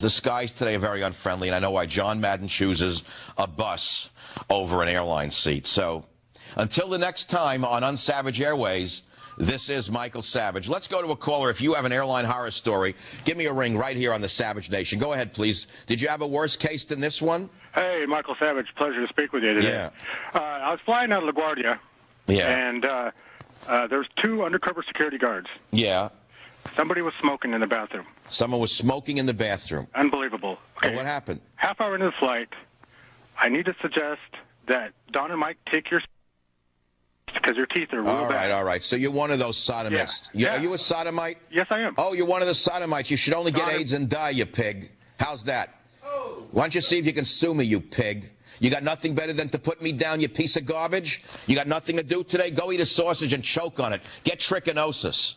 The skies today are very unfriendly, and I know why John Madden chooses a bus over an airline seat. So until the next time on Unsavage Airways, this is Michael Savage. Let's go to a caller. If you have an airline horror story, give me a ring right here on the Savage Nation. Go ahead, please. Did you have a worse case than this one? Hey, Michael Savage. Pleasure to speak with you today. Yeah. I was flying out of LaGuardia, and there was two undercover security guards. Yeah. Somebody was smoking in the bathroom. Someone was smoking in the bathroom. Unbelievable. Okay. What happened? Half hour into the flight, I need to suggest that Don and Mike take your because your teeth are real bad. All right. So you're one of those sodomites. Yeah. Are you a sodomite? Yes, I am. Oh, you're one of the sodomites. You should only get AIDS and die, you pig. How's that? Oh. Why don't you see if you can sue me, you pig? You got nothing better than to put me down, you piece of garbage? You got nothing to do today? Go eat a sausage and choke on it. Get trichinosis.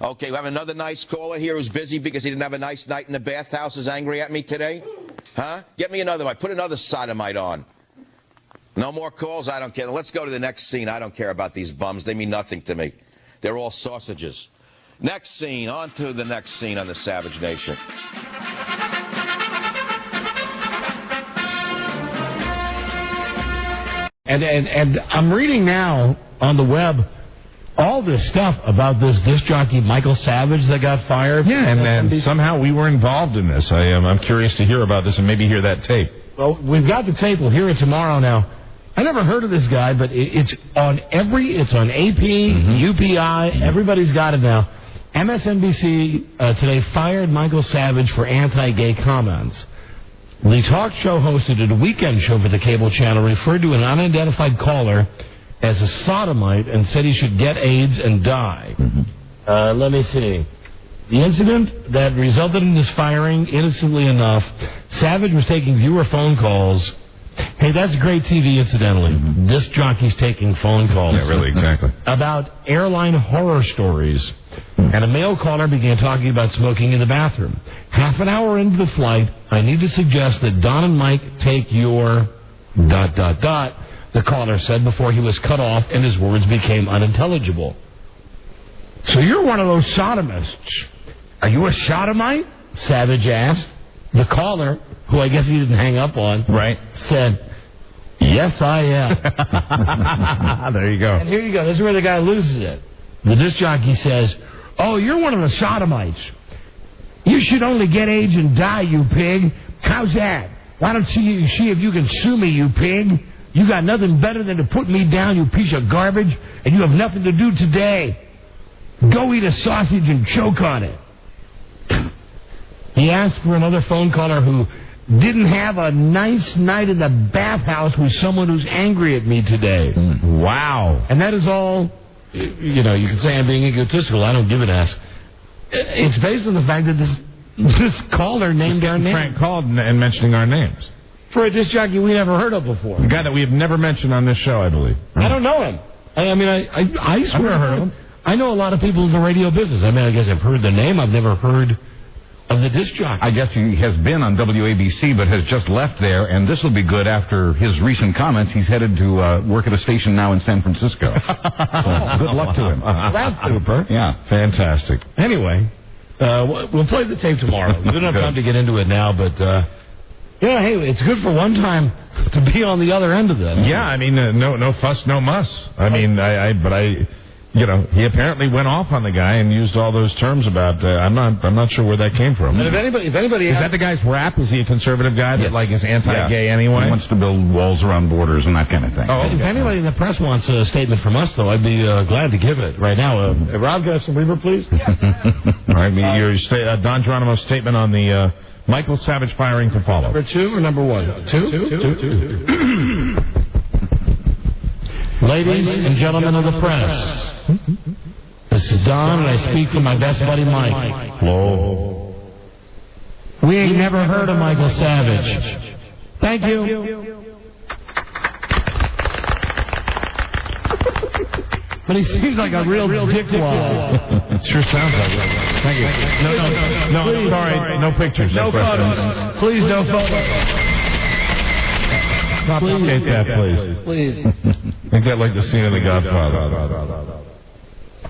Okay, we have another nice caller here who's busy because he didn't have a nice night in the bathhouse, is angry at me today? Huh? Get me another one. Put another sodomite on. No more calls? I don't care. Let's go to the next scene. I don't care about these bums. They mean nothing to me. They're all sausages. Next scene. On to the next scene on the Savage Nation. And I'm reading now on the web all this stuff about this disc jockey Michael Savage that got fired. Yeah, and somehow we were involved in this. I'm curious to hear about this and maybe hear that tape. Well, we've got the tape. We'll hear it tomorrow. Now, I never heard of this guy, but it's on it's on AP, UPI. Everybody's got it now. MSNBC today fired Michael Savage for anti-gay comments. The talk show hosted at a weekend show for the cable channel referred to an unidentified caller as a sodomite and said he should get AIDS and die. Let me see. The incident that resulted in his firing, innocently enough, Savage was taking viewer phone calls. Hey, that's great TV, incidentally. Disc jockeys taking phone calls. Yeah, really, exactly. About airline horror stories. And a male caller began talking about smoking in the bathroom. Half an hour into the flight, I need to suggest that Don and Mike take your ... the caller said before he was cut off and his words became unintelligible. So you're one of those sodomists. Are you a sodomite? Savage asked. The caller, who I guess he didn't hang up on, said, yes, I am. There you go. And here you go. This is where the guy loses it. The disc jockey says, oh, you're one of the sodomites. You should only get AIDS and die, you pig. How's that? Why don't you see if you can sue me, you pig? You got nothing better than to put me down, you piece of garbage, and you have nothing to do today. Go eat a sausage and choke on it. He asked for another phone caller who didn't have a nice night in the bathhouse with someone who's angry at me today. Wow. And that is all, you can say I'm being egotistical. I don't give an ass. It's based on the fact that this caller named our name. Frank called and mentioning our names. For a disc jockey we never heard of before. A guy that we have never mentioned on this show, I believe. I don't know him. I swear I've heard of him. I know a lot of people in the radio business. I guess I've heard the name. I've never heard of the disc jockey. I guess he has been on WABC, but has just left there, and this will be good after his recent comments. He's headed to work at a station now in San Francisco. So good luck to him. That's super. Yeah, fantastic. Anyway, we'll play the tape tomorrow. We don't have time to get into it now, but... hey, it's good for one time to be on the other end of this. Yeah, no fuss, no muss. He apparently went off on the guy and used all those terms about. I'm not sure where that came from. And if anybody is that the guy's rap? Is he a conservative guy that is anti-gay anyway? He wants to build walls around borders and that kind of thing. Oh, if anybody in the press wants a statement from us, though, I'd be glad to give it right now. Rob, can I have some reverb, please? All right, Don Geronimo's statement on the. Michael Savage firing to follow. Number 2 or number 1? Two. Ladies and gentlemen of the press, this is Don, and I speak for my best buddy Mike. Hello. We ain't never heard of Michael Savage. Thank you. But he seems like a real dickwad. Sure sounds like it. Thank you. No, sorry, no pictures. No photos. Please, no photos. Complicate that, please. Please. Make that like the scene of The Godfather.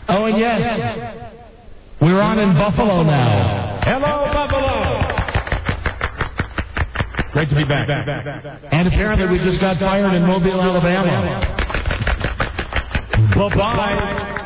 Oh, and yes, we're on in Buffalo now. Hello, Buffalo. Great to be back. And apparently we just got fired in Mobile, Alabama. Bye-bye.